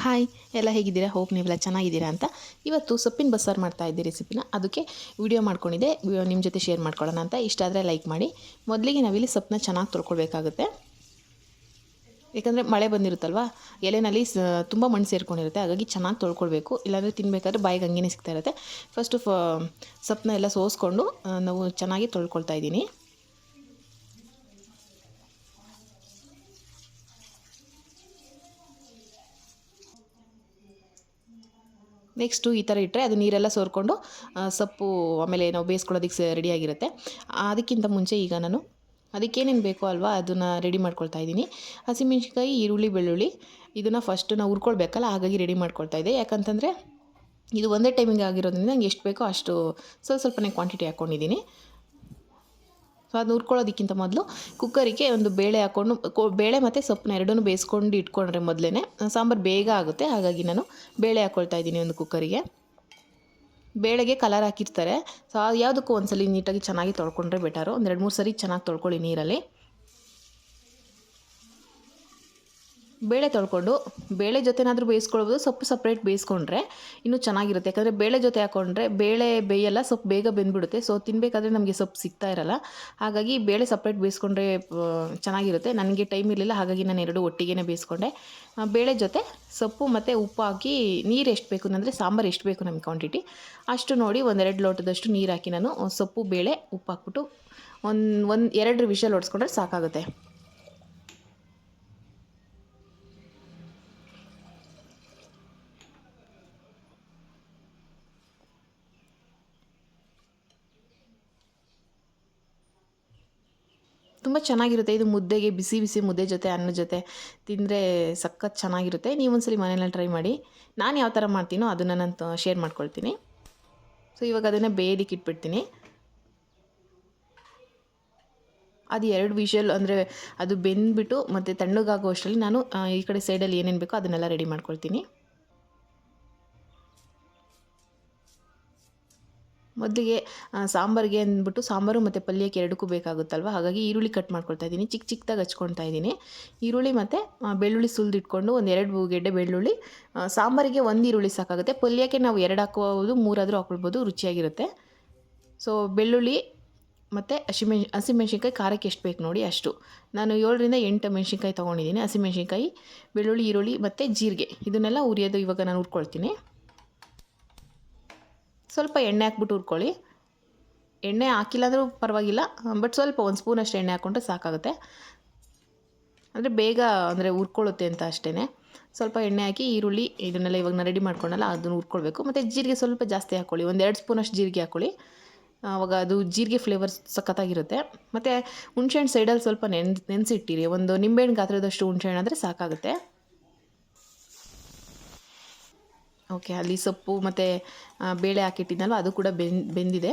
Hi, ಎಲ್ಲ ಹೇಗಿದ್ದೀರಾ? Hope ನೀವೆಲ್ಲ ಚೆನ್ನಾಗಿದ್ದೀರಾ ಅಂತ. ಇವತ್ತು ಸೊಪ್ಪಿನ ಬಸ್ಸಾರು ಮಾಡ್ತಾ ಇದ್ದೆ ರೆಸಿಪಿನ. ಅದಕ್ಕೆ ವಿಡಿಯೋ ಮಾಡ್ಕೊಂಡಿದ್ದೆ, ನಿಮ್ಮ ಜೊತೆ ಶೇರ್ ಮಾಡ್ಕೊಳ್ಳೋಣ ಅಂತ. ಇಷ್ಟ ಆದರೆ ಲೈಕ್ ಮಾಡಿ. ಮೊದಲಿಗೆ ನಾವಿಲ್ಲಿ ಸೊಪ್ಪನ್ನ ಚೆನ್ನಾಗಿ ತೊಳ್ಕೊಳ್ಬೇಕಾಗುತ್ತೆ. ಯಾಕಂದರೆ ಮಳೆ ಬಂದಿರುತ್ತಲ್ವ, ಎಲೆನಲ್ಲಿ ತುಂಬ ಮಣ್ಣು ಸೇರ್ಕೊಂಡಿರುತ್ತೆ. ಹಾಗಾಗಿ ಚೆನ್ನಾಗಿ ತೊಳ್ಕೊಳ್ಬೇಕು, ಇಲ್ಲಾಂದರೆ ತಿನ್ನಬೇಕಾದ್ರೆ ಬಾಯಿಗೆ ಹಂಗೇನೆ ಸಿಗ್ತಾ ಇರುತ್ತೆ. ಫಸ್ಟು ಸೊಪ್ಪನ್ನ ಎಲ್ಲ ಸೋಸ್ಕೊಂಡು ನಾವು ಚೆನ್ನಾಗಿ ತೊಳ್ಕೊಳ್ತಾ ಇದ್ದೀನಿ. ನೆಕ್ಸ್ಟು ಈ ಥರ ಇಟ್ಟರೆ ಅದು ನೀರೆಲ್ಲ ಸೋರ್ಕೊಂಡು ಸೊಪ್ಪು ಆಮೇಲೆ ನಾವು ಬೇಯಿಸ್ಕೊಳ್ಳೋದಕ್ಕೆ ರೆಡಿಯಾಗಿರುತ್ತೆ. ಅದಕ್ಕಿಂತ ಮುಂಚೆ ಈಗ ನಾನು ಅದಕ್ಕೇನೇನು ಬೇಕೋ ಅಲ್ವಾ ಅದನ್ನು ರೆಡಿ ಮಾಡ್ಕೊಳ್ತಾ ಇದ್ದೀನಿ. ಹಸಿಮೆಣ್ಸಿನ್ಕಾಯಿ, ಈರುಳ್ಳಿ, ಬೆಳ್ಳುಳ್ಳಿ ಇದನ್ನು ಫಸ್ಟು ನಾವು ಹುರ್ಕೊಳ್ಬೇಕಲ್ಲ, ಹಾಗಾಗಿ ರೆಡಿ ಮಾಡ್ಕೊಳ್ತಾ ಇದ್ದೆ. ಯಾಕಂತಂದರೆ ಇದು ಒಂದೇ ಟೈಮಿಂಗ್ ಆಗಿರೋದ್ರಿಂದ ನಂಗೆ ಎಷ್ಟು ಬೇಕೋ ಅಷ್ಟು ಸ್ವಲ್ಪನೇ ಕ್ವಾಂಟಿಟಿ ಹಾಕ್ಕೊಂಡಿದ್ದೀನಿ. ಸೊ ಅದನ್ನ ಹುರ್ಕೊಳ್ಳೋದಕ್ಕಿಂತ ಮೊದಲು ಕುಕ್ಕರಿಗೆ ಒಂದು ಬೇಳೆ ಹಾಕ್ಕೊಂಡು ಬೇಳೆ ಮತ್ತು ಸೊಪ್ಪನ್ನ ಎರಡನ್ನೂ ಬೇಯಿಸ್ಕೊಂಡು ಇಟ್ಕೊಂಡ್ರೆ ಮೊದಲೇ ಸಾಂಬಾರು ಬೇಗ ಆಗುತ್ತೆ. ಹಾಗಾಗಿ ನಾನು ಬೇಳೆ ಹಾಕ್ಕೊಳ್ತಾ ಇದ್ದೀನಿ ಒಂದು ಕುಕ್ಕರಿಗೆ. ಬೇಳೆಗೆ ಕಲರ್ ಹಾಕಿರ್ತಾರೆ, ಸೊ ಯಾವುದಕ್ಕೂ ಒಂದ್ಸಲ ನೀಟಾಗಿ ಚೆನ್ನಾಗಿ ತೊಳ್ಕೊಂಡ್ರೆ ಬೆಟರು. ಒಂದು 2-3 ಸರಿ ಚೆನ್ನಾಗಿ ತೊಳ್ಕೊಳ್ಳಿ ನೀರಲ್ಲಿ. ಬೇಳೆ ತೊಳ್ಕೊಂಡು ಬೇಳೆ ಜೊತೆನಾದರೂ ಬೇಯಿಸ್ಕೊಳ್ಬೋದು, ಸೊಪ್ಪು ಸಪ್ರೇಟ್ ಬೇಯಿಸ್ಕೊಂಡ್ರೆ ಇನ್ನೂ ಚೆನ್ನಾಗಿರುತ್ತೆ. ಯಾಕಂದರೆ ಬೇಳೆ ಜೊತೆ ಹಾಕ್ಕೊಂಡ್ರೆ ಬೇಳೆ ಬೇಯಲ್ಲ, ಸೊಪ್ಪು ಬೇಗ ಬೆಂದ್ಬಿಡುತ್ತೆ. ಸೊ ತಿನ್ನಬೇಕಾದ್ರೆ ನಮಗೆ ಸೊಪ್ಪು ಸಿಗ್ತಾ ಇರಲ್ಲ. ಹಾಗಾಗಿ ಬೇಳೆ ಸಪ್ರೇಟ್ ಬೇಯಿಸ್ಕೊಂಡ್ರೆ ಚೆನ್ನಾಗಿರುತ್ತೆ. ನನಗೆ ಟೈಮ್ ಇರಲಿಲ್ಲ, ಹಾಗಾಗಿ ನಾನು ಎರಡೂ ಒಟ್ಟಿಗೆ ಬೇಯಿಸ್ಕೊಂಡೆ. ಬೇಳೆ ಜೊತೆ ಸೊಪ್ಪು ಮತ್ತು ಉಪ್ಪು ಹಾಕಿ, ನೀರು ಎಷ್ಟು ಬೇಕು ಅಂದರೆ ಸಾಂಬಾರು ಎಷ್ಟು ಬೇಕು ನಮಗೆ ಕ್ವಾಂಟಿಟಿ ಅಷ್ಟು ನೋಡಿ 1-2 ಲೋಟದಷ್ಟು ನೀರು ಹಾಕಿ ನಾನು ಸೊಪ್ಪು, ಬೇಳೆ, ಉಪ್ಪು ಹಾಕ್ಬಿಟ್ಟು ಒಂದು 2 ವಿಷಲ್ ಹೊಡ್ಸ್ಕೊಂಡ್ರೆ ಸಾಕಾಗುತ್ತೆ. ತುಂಬ ಚೆನ್ನಾಗಿರುತ್ತೆ ಇದು. ಮುದ್ದೆಗೆ, ಬಿಸಿ ಬಿಸಿ ಮುದ್ದೆ ಜೊತೆ, ಅನ್ನದ ಜೊತೆ ತಿಂದರೆ ಸಖತ್ ಚೆನ್ನಾಗಿರುತ್ತೆ. ನೀವು ಒಂದ್ಸಲಿ ಮನೆಯಲ್ಲಿ ಟ್ರೈ ಮಾಡಿ. ನಾನು ಯಾವ ಥರ ಮಾಡ್ತೀನೋ ಅದನ್ನು ನಾನು ಶೇರ್ ಮಾಡ್ಕೊಳ್ತೀನಿ. ಸೊ ಇವಾಗ ಅದನ್ನು ಬೇಯೋದಕ್ಕೆ ಇಟ್ಬಿಡ್ತೀನಿ. ಅದು 2 ವಿಷಲ್ ಅಂದರೆ ಅದು ಬೆಂದ್ಬಿಟ್ಟು ಮತ್ತು ತಣ್ಣಗಾಗೋ ಅಷ್ಟರಲ್ಲಿ ನಾನು ಈ ಕಡೆ ಸೈಡಲ್ಲಿ ಏನೇನು ಬೇಕೋ ಅದನ್ನೆಲ್ಲ ರೆಡಿ ಮಾಡ್ಕೊಳ್ತೀನಿ. ಮೊದಲಿಗೆ ಸಾಂಬಾರಿಗೆ ಅಂದ್ಬಿಟ್ಟು ಸಾಂಬಾರು ಮತ್ತು ಪಲ್ಯಕ್ಕೆ ಎರಡಕ್ಕೂ ಬೇಕಾಗುತ್ತಲ್ವ, ಹಾಗಾಗಿ ಈರುಳ್ಳಿ ಕಟ್ ಮಾಡ್ಕೊಳ್ತಾ ಇದ್ದೀನಿ. ಚಿಕ್ಕ ಚಿಕ್ಕದಾಗಿ ಹಚ್ಕೊಳ್ತಾ ಇದ್ದೀನಿ. ಈರುಳ್ಳಿ ಮತ್ತು ಬೆಳ್ಳುಳ್ಳಿ ಸುಲಿದಿಟ್ಕೊಂಡು 1-2 ಗೆಡ್ಡೆ ಬೆಳ್ಳುಳ್ಳಿ. ಸಾಂಬಾರಿಗೆ 1 ಈರುಳ್ಳಿ ಸಾಕಾಗುತ್ತೆ. ಪಲ್ಯಕ್ಕೆ ನಾವು 2 ಹಾಕ್ಬೋದು, 3 ಆದರೂ ಹಾಕ್ಕೊಳ್ಬೋದು, ರುಚಿಯಾಗಿರುತ್ತೆ. ಸೊ ಬೆಳ್ಳುಳ್ಳಿ ಮತ್ತು ಹಸಿಮೆಣ್ಸಿನ್ಕಾಯಿ ಖಾರಕ್ಕೆ ಎಷ್ಟು ಬೇಕು ನೋಡಿ ಅಷ್ಟು. ನಾನು 7-8 ಮೆಣಸಿನ್ಕಾಯಿ ತೊಗೊಂಡಿದ್ದೀನಿ. ಹಸಿಮೆಣ್ಸಿನ್ಕಾಯಿ, ಬೆಳ್ಳುಳ್ಳಿ, ಈರುಳ್ಳಿ ಮತ್ತು ಜೀರಿಗೆ ಇದನ್ನೆಲ್ಲ ಉರಿಯೋದು ಇವಾಗ ನಾನು ಹುರ್ಕೊಳ್ತೀನಿ. ಸ್ವಲ್ಪ ಎಣ್ಣೆ ಹಾಕ್ಬಿಟ್ಟು ಹುರ್ಕೊಳ್ಳಿ. ಎಣ್ಣೆ ಹಾಕಿಲ್ಲ ಅಂದರೂ ಪರವಾಗಿಲ್ಲ, ಬಟ್ ಸ್ವಲ್ಪ 1 ಸ್ಪೂನಷ್ಟು ಎಣ್ಣೆ ಹಾಕ್ಕೊಂಡ್ರೆ ಸಾಕಾಗುತ್ತೆ. ಅಂದರೆ ಬೇಗ ಅಂದರೆ ಹುರ್ಕೊಳ್ಳುತ್ತೆ ಅಂತ ಅಷ್ಟೇ. ಸ್ವಲ್ಪ ಎಣ್ಣೆ ಹಾಕಿ ಈರುಳ್ಳಿ ಇದನ್ನೆಲ್ಲ ಇವಾಗ ನಾನು ರೆಡಿ ಮಾಡ್ಕೊಂಡಲ್ಲ ಅದನ್ನು ಹುರ್ಕೊಳ್ಬೇಕು. ಮತ್ತು ಜೀರಿಗೆ ಸ್ವಲ್ಪ ಜಾಸ್ತಿ ಹಾಕ್ಕೊಳ್ಳಿ, 1-2 ಸ್ಪೂನಷ್ಟು ಜೀರಿಗೆ ಹಾಕ್ಕೊಳ್ಳಿ. ಆವಾಗ ಅದು ಜೀರಿಗೆ ಫ್ಲೇವರ್ ಸಖತ್ತಾಗಿರುತ್ತೆ. ಮತ್ತು ಹುಣ್ಸೆಹಣ್ಣು ಸೈಡಲ್ಲಿ ಸ್ವಲ್ಪ ನೆನೆಸಿಟ್ಟಿರಿ. ಒಂದು ನಿಂಬೆಹಣ್ಣು ಗಾತ್ರದಷ್ಟು ಹುಣ್ಸೆಹಣ್ಣು ಆದರೆ ಸಾಕಾಗುತ್ತೆ. ಓಕೆ, ಅಲ್ಲಿ ಸೊಪ್ಪು ಮತ್ತು ಬೇಳೆ ಹಾಕಿಟ್ಟಿದ್ನಲ್ವ ಅದು ಕೂಡ ಬೆಂದಿದೆ.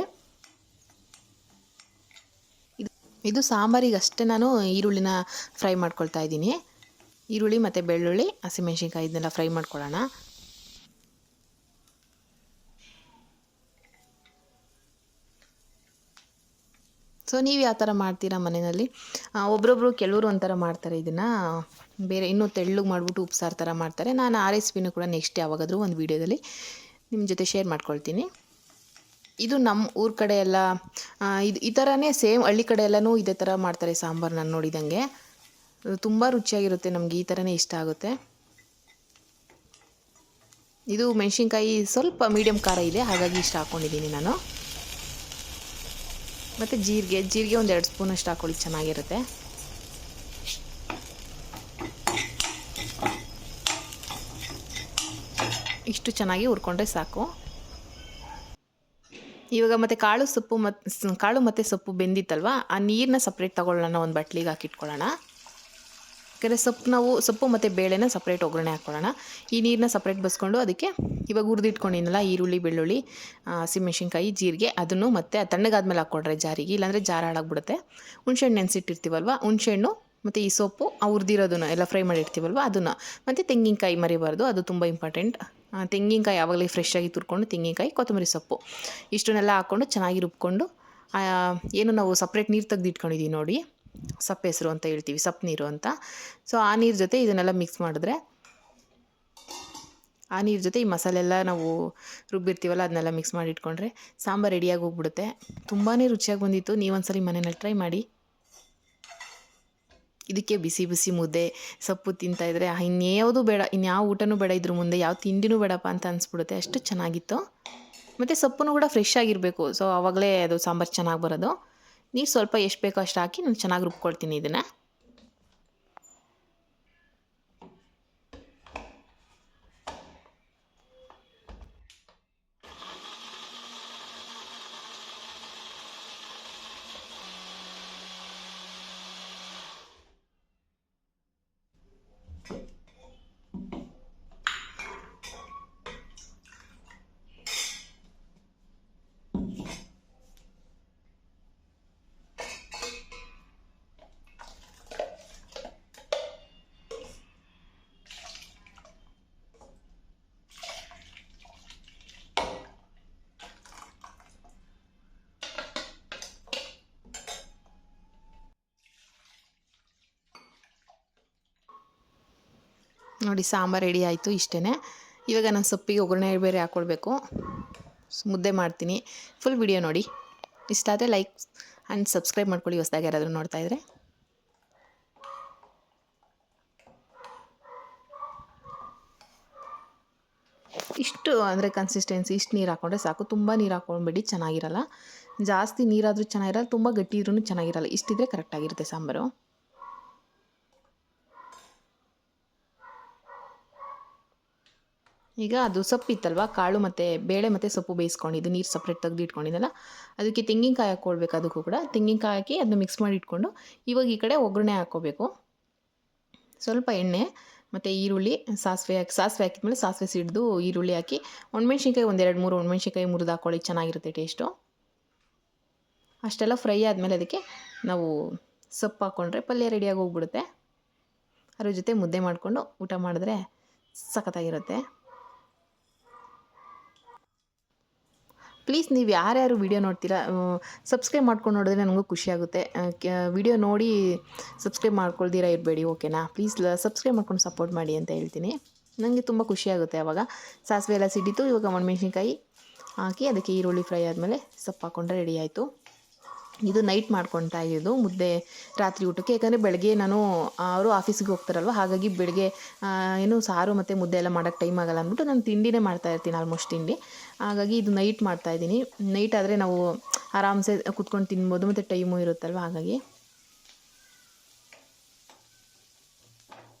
ಇದು ಸಾಂಬಾರಿಗೆ ಅಷ್ಟೇ ನಾನು ಈರುಳ್ಳಿನ ಫ್ರೈ ಮಾಡ್ಕೊಳ್ತಾ ಇದ್ದೀನಿ. ಈರುಳ್ಳಿ ಮತ್ತು ಬೆಳ್ಳುಳ್ಳಿ, ಹಸಿಮೆಣ್ಸಿನ್ಕಾಯಿ ಇದನ್ನೆಲ್ಲ ಫ್ರೈ ಮಾಡ್ಕೊಳ್ಳೋಣ. ಸೊ ನೀವು ಯಾವ ಥರ ಮಾಡ್ತೀರಾ ಮನೆಯಲ್ಲಿ? ಒಬ್ರೊಬ್ರು ಕೆಲವರು ಒಂಥರ ಮಾಡ್ತಾರೆ ಇದನ್ನು, ಬೇರೆ ಇನ್ನೂ ತೆಳ್ಳಗೆ ಮಾಡಿಬಿಟ್ಟು ಉಪ್ಸಾರು ಥರ ಮಾಡ್ತಾರೆ. ನಾನು ಆ ರೆಸಿಪಿನೂ ಕೂಡ ನೆಕ್ಸ್ಟ್ ಯಾವಾಗಾದರೂ ಒಂದು ವೀಡಿಯೋದಲ್ಲಿ ನಿಮ್ಮ ಜೊತೆ ಶೇರ್ ಮಾಡ್ಕೊಳ್ತೀನಿ. ಇದು ನಮ್ಮ ಊರ ಕಡೆ ಎಲ್ಲ ಇದು ಈ ಥರನೇ ಸೇಮ್ ಹಳ್ಳಿ ಕಡೆ ಎಲ್ಲನೂ ಇದೇ ಥರ ಮಾಡ್ತಾರೆ ಸಾಂಬಾರು. ನಾನು ನೋಡಿದಂಗೆ ತುಂಬ ರುಚಿಯಾಗಿರುತ್ತೆ, ನಮಗೆ ಈ ಥರನೇ ಇಷ್ಟ ಆಗುತ್ತೆ. ಇದು ಮೆಣಸಿನ್ಕಾಯಿ ಸ್ವಲ್ಪ ಮೀಡಿಯಮ್ ಖಾರ ಇದೆ, ಹಾಗಾಗಿ ಇಷ್ಟ ಹಾಕ್ಕೊಂಡಿದ್ದೀನಿ ನಾನು. ಮತ್ತು ಜೀರಿಗೆ 1-2 ಸ್ಪೂನಷ್ಟು ಹಾಕ್ಕೊಳ್ಳಿ, ಚೆನ್ನಾಗಿರುತ್ತೆ. ಇಷ್ಟು ಚೆನ್ನಾಗಿ ಹುರ್ಕೊಂಡ್ರೆ ಸಾಕು. ಇವಾಗ ಮತ್ತು ಕಾಳು ಮತ್ತು ಸೊಪ್ಪು ಬೆಂದಿತ್ತಲ್ವ, ಆ ನೀರನ್ನ ಸಪ್ರೇಟ್ ತೊಗೊಳ್ಳೋಣ, ಒಂದು ಬಟ್ಲಿಗೆ ಹಾಕಿಟ್ಕೊಳ್ಳೋಣ. ಯಾಕಂದರೆ ಸೊಪ್ಪು ಮತ್ತು ಬೇಳೆನ ಸಪ್ರೇಟ್ ಒಗ್ಗರಣೆ ಹಾಕ್ಕೊಳ್ಳೋಣ. ಈ ನೀರನ್ನ ಸಪ್ರೇಟ್ ಬಸ್ಕೊಂಡು ಅದಕ್ಕೆ ಇವಾಗ ಹುರಿದಿಟ್ಕೊಂಡಿನಲ್ಲ ಈರುಳ್ಳಿ, ಬೆಳ್ಳುಳ್ಳಿ, ಹಸಿಮೆಣ್ಸಿನ್ಕಾಯಿ, ಜೀರಿಗೆ ಅದನ್ನು ಮತ್ತು ತಣ್ಣಗಾದ್ಮೇಲೆ ಹಾಕ್ಕೊಂಡ್ರೆ ಜಾರಿಗೆ, ಇಲ್ಲಾಂದರೆ ಜಾರ ಹಾಳಾಗ್ಬಿಡುತ್ತೆ. ಹುಣ್ಸೆಹಣ್ಣು ನೆನೆಸಿಟ್ಟಿರ್ತೀವಲ್ವ, ಹುಣ್ಸೆಹಣ್ಣು ಮತ್ತು ಈ ಸೊಪ್ಪು ಹುರಿದಿರೋದನ್ನು ಎಲ್ಲ ಫ್ರೈ ಮಾಡಿರ್ತೀವಲ್ವ ಅದನ್ನು, ಮತ್ತು ತೆಂಗಿನಕಾಯಿ ಮರಿಬಾರ್ದು, ಅದು ತುಂಬ ಇಂಪಾರ್ಟೆಂಟ್. ತೆಂಗಿನಕಾಯಿ ಯಾವಾಗಲೇ ಫ್ರೆಶ್ ಆಗಿ ತುರ್ಕೊಂಡು ತೆಂಗಿನಕಾಯಿ, ಕೊತ್ತಂಬರಿ ಸೊಪ್ಪು ಇಷ್ಟನ್ನೆಲ್ಲ ಹಾಕ್ಕೊಂಡು ಚೆನ್ನಾಗಿ ರುಬ್ಕೊಂಡು, ಏನು ನಾವು ಸಪ್ರೇಟ್ ನೀರು ತೆಗೆದಿಟ್ಕೊಂಡಿದ್ದೀವಿ ನೋಡಿ, ಸಪ್ಪೆ ಹೆಸರು ಅಂತ ಹೇಳ್ತೀವಿ, ಸೊಪ್ಪು ನೀರು ಅಂತ. ಸೊ ಆ ನೀರು ಜೊತೆ ಇದನ್ನೆಲ್ಲ ಮಿಕ್ಸ್ ಮಾಡಿದ್ರೆ ಆ ನೀರು ಜೊತೆ ಈ ಮಸಾಲೆ ಎಲ್ಲ ನಾವು ರುಬ್ಬಿರ್ತೀವಲ್ಲ ಅದನ್ನೆಲ್ಲ ಮಿಕ್ಸ್ ಮಾಡಿ ಇಟ್ಕೊಂಡ್ರೆ ಸಾಂಬಾರು ರೆಡಿಯಾಗಿ ಹೋಗ್ಬಿಡುತ್ತೆ. ತುಂಬಾ ರುಚಿಯಾಗಿ ಬಂದಿತ್ತು. ನೀವೊಂದ್ಸಲಿ ಮನೆಯಲ್ಲಿ ಟ್ರೈ ಮಾಡಿ. ಇದಕ್ಕೆ ಬಿಸಿ ಬಿಸಿ ಮುದ್ದೆ ಸೊಪ್ಪು ತಿಂತಾಯಿದ್ರೆ ಇನ್ಯಾವುದು ಬೇಡ, ಇನ್ಯಾವ ಊಟನೂ ಬೇಡ, ಇದ್ರ ಮುಂದೆ ಯಾವ ತಿಂಡಿನೂ ಬೇಡಪ್ಪ ಅಂತ ಅನಿಸ್ಬಿಡುತ್ತೆ, ಅಷ್ಟು ಚೆನ್ನಾಗಿತ್ತು. ಮತ್ತು ಸೊಪ್ಪು ಕೂಡ ಫ್ರೆಶ್ ಆಗಿರಬೇಕು, ಸೊ ಆವಾಗಲೇ ಅದು ಸಾಂಬಾರು ಚೆನ್ನಾಗಿ ಬರೋದು. ನೀರು ಸ್ವಲ್ಪ ಎಷ್ಟು ಬೇಕೋ ಅಷ್ಟು ಹಾಕಿ ನಾನು ಚೆನ್ನಾಗಿ ರುಬ್ಕೊಳ್ತೀನಿ ಇದನ್ನು. ನೋಡಿ ಸಾಂಬಾರು ರೆಡಿ ಆಯಿತು, ಇಷ್ಟೇ. ಇವಾಗ ನಾನು ಸೊಪ್ಪಿಗೆ ಒಗ್ಗರಣೆ ಬೇರೆ ಹಾಕ್ಕೊಳ್ಬೇಕು. ಮುದ್ದೆ ಮಾಡ್ತೀನಿ. ಫುಲ್ ವಿಡಿಯೋ ನೋಡಿ. ಇಷ್ಟ ಆದರೆ ಲೈಕ್ ಆ್ಯಂಡ್ ಸಬ್ಸ್ಕ್ರೈಬ್ ಮಾಡ್ಕೊಳ್ಳಿ, ಹೊಸದಾಗಿ ಯಾರಾದರೂ ನೋಡ್ತಾಯಿದ್ರೆ. ಇಷ್ಟು ಅಂದರೆ ಕನ್ಸಿಸ್ಟೆನ್ಸಿ ಇಷ್ಟು ನೀರು ಹಾಕ್ಕೊಂಡ್ರೆ ಸಾಕು. ತುಂಬ ನೀರು ಹಾಕ್ಕೊಂಡ್ಬಿಡಿ, ಚೆನ್ನಾಗಿರಲ್ಲ. ಜಾಸ್ತಿ ನೀರಾದರೂ ಚೆನ್ನಾಗಿರಲ್ಲ, ತುಂಬ ಗಟ್ಟಿ ಇದ್ರೂ ಚೆನ್ನಾಗಿರಲ್ಲ. ಇಷ್ಟಿದ್ರೆ ಕರೆಕ್ಟಾಗಿರುತ್ತೆ ಸಾಂಬಾರು. ಈಗ ಅದು ಸೊಪ್ಪಿತ್ತಲ್ವ, ಕಾಳು ಮತ್ತು ಬೇಳೆ ಮತ್ತು ಸೊಪ್ಪು ಬೇಯಿಸ್ಕೊಂಡಿದ್ದು ನೀರು ಸಪ್ರೇಟ್ ತೆಗೆದು ಇಟ್ಕೊಂಡಿದ್ದಲ್ಲ, ಅದಕ್ಕೆ ತೆಂಗಿನಕಾಯಿ ಹಾಕ್ಕೊಳ್ಬೇಕು. ಅದಕ್ಕೂ ಕೂಡ ತೆಂಗಿನಕಾಯಿ ಹಾಕಿ ಅದನ್ನ ಮಿಕ್ಸ್ ಮಾಡಿ ಇಟ್ಕೊಂಡು ಇವಾಗ ಈ ಕಡೆ ಒಗ್ಗರಣೆ ಹಾಕ್ಕೋಬೇಕು. ಸ್ವಲ್ಪ ಎಣ್ಣೆ ಮತ್ತು ಈರುಳ್ಳಿ, ಸಾಸಿವೆ ಹಾಕಿದ್ಮೇಲೆ ಸಾಸಿವೆ ಸಿಡಿದು ಈರುಳ್ಳಿ ಹಾಕಿ ಒಣಮೆಣ್ಸಿನ್ಕಾಯಿ ಒಂದೆರಡು ಮೂರು ಒಣಮೆಣ್ಸಿನ್ಕಾಯಿ ಮುರಿದು ಹಾಕ್ಕೊಳ್ಳಿ, ಚೆನ್ನಾಗಿರುತ್ತೆ ಟೇಸ್ಟು. ಅಷ್ಟೆಲ್ಲ ಫ್ರೈ ಆದಮೇಲೆ ಅದಕ್ಕೆ ನಾವು ಸೊಪ್ಪು ಹಾಕ್ಕೊಂಡ್ರೆ ಪಲ್ಯ ರೆಡಿಯಾಗಿ ಹೋಗ್ಬಿಡುತ್ತೆ. ಅದ್ರ ಜೊತೆ ಮುದ್ದೆ ಮಾಡಿಕೊಂಡು ಊಟ ಮಾಡಿದ್ರೆ ಸಖತ್ತಾಗಿರುತ್ತೆ. ಪ್ಲೀಸ್ ನೀವು ಯಾರ್ಯಾರು ವಿಡಿಯೋ ನೋಡ್ತೀರಾ ಸಬ್ಸ್ಕ್ರೈಬ್ ಮಾಡ್ಕೊಂಡು ನೋಡಿದ್ರೆ ನನಗೂ ಖುಷಿಯಾಗುತ್ತೆ. ವಿಡಿಯೋ ನೋಡಿ ಸಬ್ಸ್ಕ್ರೈಬ್ ಮಾಡ್ಕೊಳ್ದಿರಾ ಇರಬೇಡಿ, ಓಕೆನಾ? ಪ್ಲೀಸ್ ಸಬ್ಸ್ಕ್ರೈಬ್ ಮಾಡ್ಕೊಂಡು ಸಪೋರ್ಟ್ ಮಾಡಿ ಅಂತ ಹೇಳ್ತೀನಿ. ನನಗೆ ತುಂಬ ಖುಷಿಯಾಗುತ್ತೆ ಆವಾಗ. ಸಾಸಿವೆ ಎಲ್ಲ ಸಿಡಿತು, ಇವಾಗ ಒಣಮೆಣ್ಸಿನ್ಕಾಯಿ ಹಾಕಿ ಅದಕ್ಕೆ ಈರುಳ್ಳಿ ಫ್ರೈ ಆದಮೇಲೆ ಸೊಪ್ಪು ಹಾಕ್ಕೊಂಡ್ರೆ ರೆಡಿ ಆಯಿತು. ಇದು ನೈಟ್ ಮಾಡ್ಕೊತಾ ಇದ್ದು ಮುದ್ದೆ ರಾತ್ರಿ ಊಟಕ್ಕೆ. ಯಾಕಂದರೆ ಬೆಳಗ್ಗೆ ನಾನು ಅವರು ಆಫೀಸಿಗೆ ಹೋಗ್ತಾರಲ್ವ, ಹಾಗಾಗಿ ಬೆಳಗ್ಗೆ ಏನು ಸಾರು ಮತ್ತು ಮುದ್ದೆ ಎಲ್ಲ ಮಾಡೋಕ್ಕೆ ಟೈಮ್ ಆಗಲ್ಲ ಅಂದ್ಬಿಟ್ಟು ನಾನು ತಿಂಡಿನೇ ಮಾಡ್ತಾಯಿರ್ತೀನಿ, ಆಲ್ಮೋಸ್ಟ್ ತಿಂಡಿ. ಹಾಗಾಗಿ ಇದು ನೈಟ್ ಮಾಡ್ತಾಯಿದ್ದೀನಿ. ನೈಟ್ ಆದರೆ ನಾವು ಆರಾಮ್ಸೆ ಕುತ್ಕೊಂಡು ತಿನ್ಬೋದು ಮತ್ತು ಟೈಮು ಇರುತ್ತಲ್ವ, ಹಾಗಾಗಿ.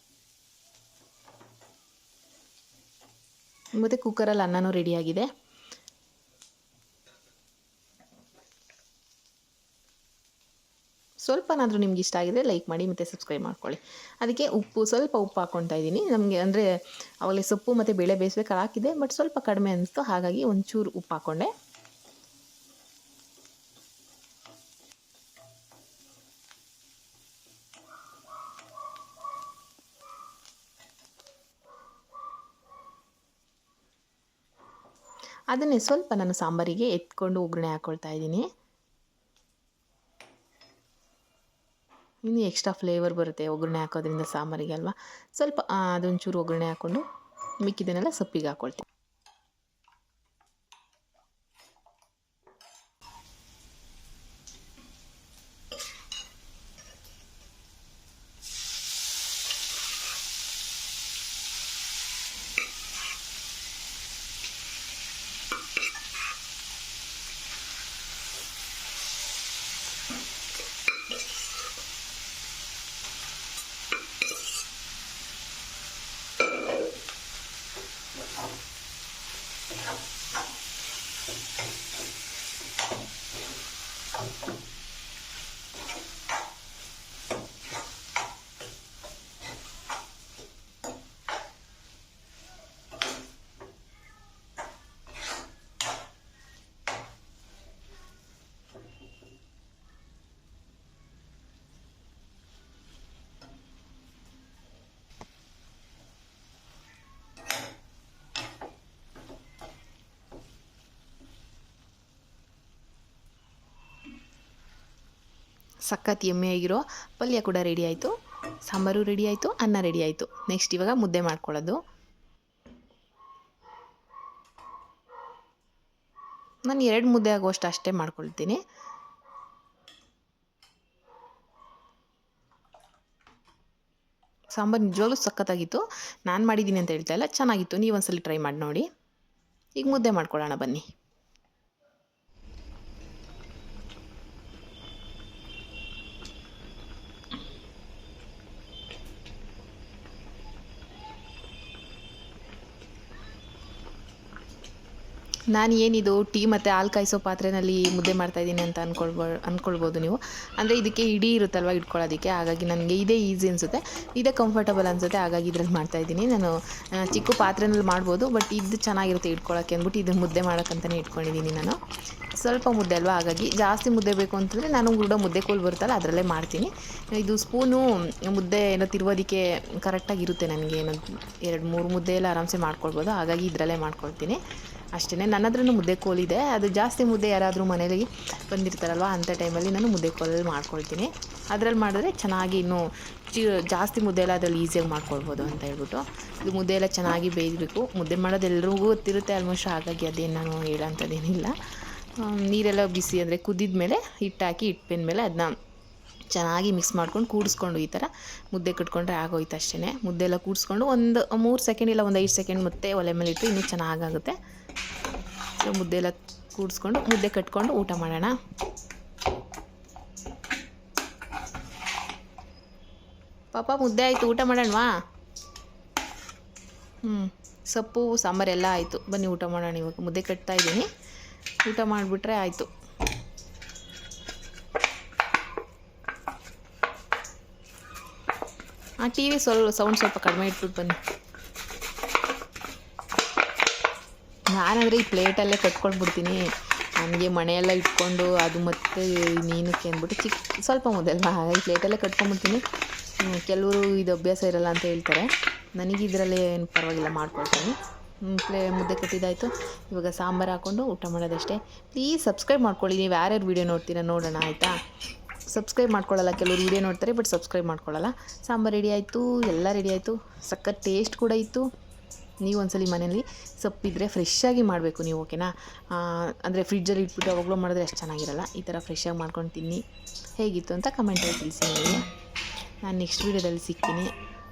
ಮತ್ತು ಕುಕ್ಕರಲ್ಲಿ ಅನ್ನನೂ ರೆಡಿಯಾಗಿದೆ. ಸ್ವಲ್ಪನಾದರೂ ನಿಮ್ಗೆ ಇಷ್ಟ ಆಗಿದ್ರೆ ಲೈಕ್ ಮಾಡಿ ಮತ್ತು ಸಬ್ಸ್ಕ್ರೈಬ್ ಮಾಡ್ಕೊಳ್ಳಿ. ಅದಕ್ಕೆ ಸ್ವಲ್ಪ ಉಪ್ಪು ಹಾಕ್ಕೊತಾ ಇದ್ದೀನಿ. ನಮಗೆ ಅಂದರೆ ಅವಾಗಲೇ ಸೊಪ್ಪು ಮತ್ತು ಬೇಳೆ ಬೇಯಿಸ್ಬೇಕಾದ್ರೆ ಹಾಕಿದೆ, ಬಟ್ ಸ್ವಲ್ಪ ಕಡಿಮೆ ಅನಿಸ್ತು, ಹಾಗಾಗಿ ಒಂಚೂರು ಉಪ್ಪು ಹಾಕ್ಕೊಂಡೆ. ಅದನ್ನೇ ಸ್ವಲ್ಪ ನಾನು ಸಾಂಬಾರಿಗೆ ಎತ್ಕೊಂಡು ಒಗ್ಗರಣೆ ಹಾಕ್ಕೊಳ್ತಾ ಇದ್ದೀನಿ. ಇನ್ನು ಎಕ್ಸ್ಟ್ರಾ ಫ್ಲೇವರ್ ಬರುತ್ತೆ ಒಗ್ಗರಣೆ ಹಾಕೋದ್ರಿಂದ ಸಾಂಬಾರಿಗೆ ಅಲ್ವಾ. ಸ್ವಲ್ಪ ಅದೊಂಚೂರು ಒಗ್ಗರಣೆ ಹಾಕ್ಕೊಂಡು ಮಿಕ್ಕಿದ್ದನ್ನೆಲ್ಲ ಸೊಪ್ಪಿಗೆ ಹಾಕ್ಕೊಳ್ತೀನಿ. ಸಖತ್ ಎಮ್ಮೆಯಾಗಿರೋ ಪಲ್ಯ ಕೂಡ ರೆಡಿ ಆಯಿತು, ಸಾಂಬಾರು ರೆಡಿ ಆಯಿತು, ಅನ್ನ ರೆಡಿ ಆಯಿತು. ನೆಕ್ಸ್ಟ್ ಇವಾಗ ಮುದ್ದೆ ಮಾಡ್ಕೊಳ್ಳೋದು. ನಾನು 2 ಮುದ್ದೆ ಆಗುವಷ್ಟು ಅಷ್ಟೇ ಮಾಡ್ಕೊಳ್ತೀನಿ. ಸಾಂಬಾರು ನಿಜವಾಗ್ಲೂ ಸಖತ್ತಾಗಿತ್ತು. ನಾನು ಮಾಡಿದ್ದೀನಿ ಅಂತ ಹೇಳ್ತಾ ಇಲ್ಲ, ಚೆನ್ನಾಗಿತ್ತು. ನೀವು ಒಂದ್ಸಲ ಟ್ರೈ ಮಾಡಿ ನೋಡಿ. ಈಗ ಮುದ್ದೆ ಮಾಡ್ಕೊಳ್ಳೋಣ ಬನ್ನಿ. ನಾನು ಏನಿದು ಟೀ ಮತ್ತು ಹಾಲು ಕಾಯಿಸೋ ಪಾತ್ರೆಯಲ್ಲಿ ಮುದ್ದೆ ಮಾಡ್ತಾಯಿದ್ದೀನಿ ಅಂತ ಅಂದ್ಕೊಳ್ಬೋದು ನೀವು. ಅಂದರೆ ಇದಕ್ಕೆ ಇಡೀ ಇರುತ್ತಲ್ವ ಇಟ್ಕೊಳ್ಳೋದಕ್ಕೆ, ಹಾಗಾಗಿ ನನಗೆ ಇದೇ ಈಸಿ ಅನಿಸುತ್ತೆ, ಇದೇ ಕಂಫರ್ಟಬಲ್ ಅನಿಸುತ್ತೆ. ಹಾಗಾಗಿ ಇದ್ರಲ್ಲಿ ಮಾಡ್ತಾಯಿದ್ದೀನಿ. ನಾನು ಚಿಕ್ಕ ಪಾತ್ರೆನಲ್ಲಿ ಮಾಡ್ಬೋದು, ಬಟ್ ಇದು ಚೆನ್ನಾಗಿರುತ್ತೆ ಇಟ್ಕೊಳ್ಳೋಕ್ಕೆ ಅಂದ್ಬಿಟ್ಟು ಇದು ಮುದ್ದೆ ಮಾಡೋಕ್ಕಂತಲೇ ಇಟ್ಕೊಂಡಿದ್ದೀನಿ ನಾನು. ಸ್ವಲ್ಪ ಮುದ್ದೆ ಅಲ್ವಾ, ಹಾಗಾಗಿ ಜಾಸ್ತಿ ಮುದ್ದೆ ಬೇಕು ಅಂತಂದರೆ ನಾನು ಕೂಡ ಮುದ್ದೆ ಕೋಲು ಬರುತ್ತಲ್ಲ ಅದರಲ್ಲೇ ಮಾಡ್ತೀನಿ. ಇದು ಸ್ಪೂನು ಮುದ್ದೆ ಏನೋ ತಿರುವೋದಕ್ಕೆ ಕರೆಕ್ಟಾಗಿರುತ್ತೆ ನನಗೆ. ಏನೋ 2-3 ಮುದ್ದೆ ಎಲ್ಲ ಆರಾಮ್ಸೆ ಮಾಡ್ಕೊಳ್ಬೋದು, ಹಾಗಾಗಿ ಇದರಲ್ಲೇ ಮಾಡ್ಕೊಳ್ತೀನಿ ಅಷ್ಟೇ. ನನ್ನ ಹತ್ರನೂ ಮುದ್ದೆ ಕೋಲಿದೆ. ಅದು ಜಾಸ್ತಿ ಮುದ್ದೆ ಯಾರಾದರೂ ಮನೇಲಿ ಬಂದಿರ್ತಾರಲ್ವ ಅಂಥ ಟೈಮಲ್ಲಿ ನಾನು ಮುದ್ದೆ ಕೋಲಲ್ಲಿ ಮಾಡ್ಕೊಳ್ತೀನಿ. ಅದರಲ್ಲಿ ಮಾಡಿದ್ರೆ ಚೆನ್ನಾಗಿ ಇನ್ನೂ ಜಾಸ್ತಿ ಮುದ್ದೆ ಎಲ್ಲ ಅದರಲ್ಲಿ ಈಸಿಯಾಗಿ ಮಾಡ್ಕೊಳ್ಬೋದು ಅಂತ ಹೇಳ್ಬಿಟ್ಟು. ಇದು ಮುದ್ದೆ ಎಲ್ಲ ಚೆನ್ನಾಗಿ ಬೇಯಬೇಕು. ಮುದ್ದೆ ಮಾಡೋದು ಎಲ್ರಿಗೂ ಗೊತ್ತಿರುತ್ತೆ ಆಲ್ಮೋಸ್ಟ್, ಹಾಗಾಗಿ ಅದೇನು ನಾನು ಹೇಳೋಂಥದ್ದೇನಿಲ್ಲ. ನೀರೆಲ್ಲ ಬಿಸಿ ಅಂದರೆ ಕುದ್ದಿದ ಮೇಲೆ ಹಿಟ್ಟಾಕಿ ಮೇಲೆ ಅದನ್ನ ಚೆನ್ನಾಗಿ ಮಿಕ್ಸ್ ಮಾಡ್ಕೊಂಡು ಕೂಡಿಸ್ಕೊಂಡು ಈ ಥರ ಮುದ್ದೆ ಕಟ್ಕೊಂಡ್ರೆ ಆಗೋಯ್ತು ಅಷ್ಟೇ. ಮುದ್ದೆ ಎಲ್ಲ ಕೂಡಿಸ್ಕೊಂಡು ಒಂದು 3 ಸೆಕೆಂಡ್ ಇಲ್ಲ ಒಂದು 5 ಸೆಕೆಂಡ್ ಮತ್ತೆ ಒಲೆ ಮೇಲೆ ಇಟ್ಟು ಇನ್ನೂ ಚೆನ್ನಾಗಾಗುತ್ತೆ. ಸೊ ಮುದ್ದೆ ಎಲ್ಲ ಕೂಡಿಸ್ಕೊಂಡು ಮುದ್ದೆ ಕಟ್ಕೊಂಡು ಊಟ ಮಾಡೋಣ. ಪಾಪ ಮುದ್ದೆ ಆಯಿತು, ಊಟ ಮಾಡೋಣವಾ? ಸೊಪ್ಪು ಸಾಂಬಾರೆಲ್ಲ ಆಯಿತು, ಬನ್ನಿ ಊಟ ಮಾಡೋಣ. ಇವಾಗ ಮುದ್ದೆ ಕಟ್ತಾ ಇದ್ದೀನಿ, ಊಟ ಮಾಡಿಬಿಟ್ರೆ ಆಯಿತು. ಟಿ ವಿ ಸೌಂಡ್ ಸ್ವಲ್ಪ ಕಡಿಮೆ ಇಟ್ಬಿಟ್ಟು ಬನ್ನಿ. ನಾನಂದರೆ ಈ ಪ್ಲೇಟಲ್ಲೇ ಕಟ್ಕೊಂಡ್ಬಿಡ್ತೀನಿ. ನನಗೆ ಮನೆಯೆಲ್ಲ ಇಟ್ಕೊಂಡು ಅದು ಮತ್ತು ನೀನಕ್ಕೆ ಅಂದ್ಬಿಟ್ಟು ಸ್ವಲ್ಪ ಮುದ್ದೆ ಅಲ್ವಾ, ಹಾಗಾಗಿ ಪ್ಲೇಟಲ್ಲೇ ಕಟ್ಕೊಂಡ್ಬಿಡ್ತೀನಿ. ಕೆಲವರು ಇದು ಅಭ್ಯಾಸ ಇರಲ್ಲ ಅಂತ ಹೇಳ್ತಾರೆ. ನನಗೆ ಇದರಲ್ಲೇ ಏನು ಪರವಾಗಿಲ್ಲ, ಮಾಡ್ಕೊಳ್ತೀನಿ. ಮುದ್ದೆ ಕಟ್ಟಿದ್ದಾಯಿತು. ಇವಾಗ ಸಾಂಬಾರು ಹಾಕ್ಕೊಂಡು ಊಟ ಮಾಡೋದಷ್ಟೇ. ಪ್ಲೀಸ್ ಸಬ್ಸ್ಕ್ರೈಬ್ ಮಾಡ್ಕೊಳ್ಳಿ. ನೀವು ಯಾರ್ಯಾರು ವೀಡಿಯೋ ನೋಡ್ತೀರಾ ನೋಡೋಣ, ಆಯಿತಾ? ಸಬ್ಸ್ಕ್ರೈಬ್ ಮಾಡ್ಕೊಳ್ಳಲ್ಲ, ಕೆಲವರು ವೀಡಿಯೋ ನೋಡ್ತಾರೆ ಬಟ್ ಸಬ್ಸ್ಕ್ರೈಬ್ ಮಾಡ್ಕೊಳ್ಳಲ್ಲ. ಸಾಂಬಾರು ರೆಡಿ ಆಯಿತು, ಎಲ್ಲ ರೆಡಿ ಆಯಿತು. ಸಖತ್ ಟೇಸ್ಟ್ ಕೂಡ ಇತ್ತು. ನೀವು ಒಂದ್ಸಲಿ ಮನೇಲಿ ಸೊಪ್ಪಿದ್ರೆ ಫ್ರೆಶ್ಶಾಗಿ ಮಾಡಬೇಕು ನೀವು, ಓಕೆನಾ? ಅಂದರೆ ಫ್ರಿಡ್ಜಲ್ಲಿ ಇಟ್ಬಿಟ್ಟು ಅವಾಗಲೂ ಮಾಡಿದ್ರೆ ಅಷ್ಟು ಚೆನ್ನಾಗಿರಲ್ಲ. ಈ ಥರ ಫ್ರೆಶ್ಶಾಗಿ ಮಾಡ್ಕೊಂಡು ತಿನ್ನಿ. ಹೇಗಿತ್ತು ಅಂತ ಕಮೆಂಟಲ್ಲಿ ತಿಳಿಸಿ ನನಗೆ. ನಾನು ನೆಕ್ಸ್ಟ್ ವೀಡಿಯೋದಲ್ಲಿ ಸಿಗ್ತೀನಿ.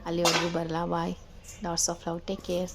ಅಲ್ಲಿವರೆಗೂ ಬರಲ್ಲ. Bye. Lots of love. Take care.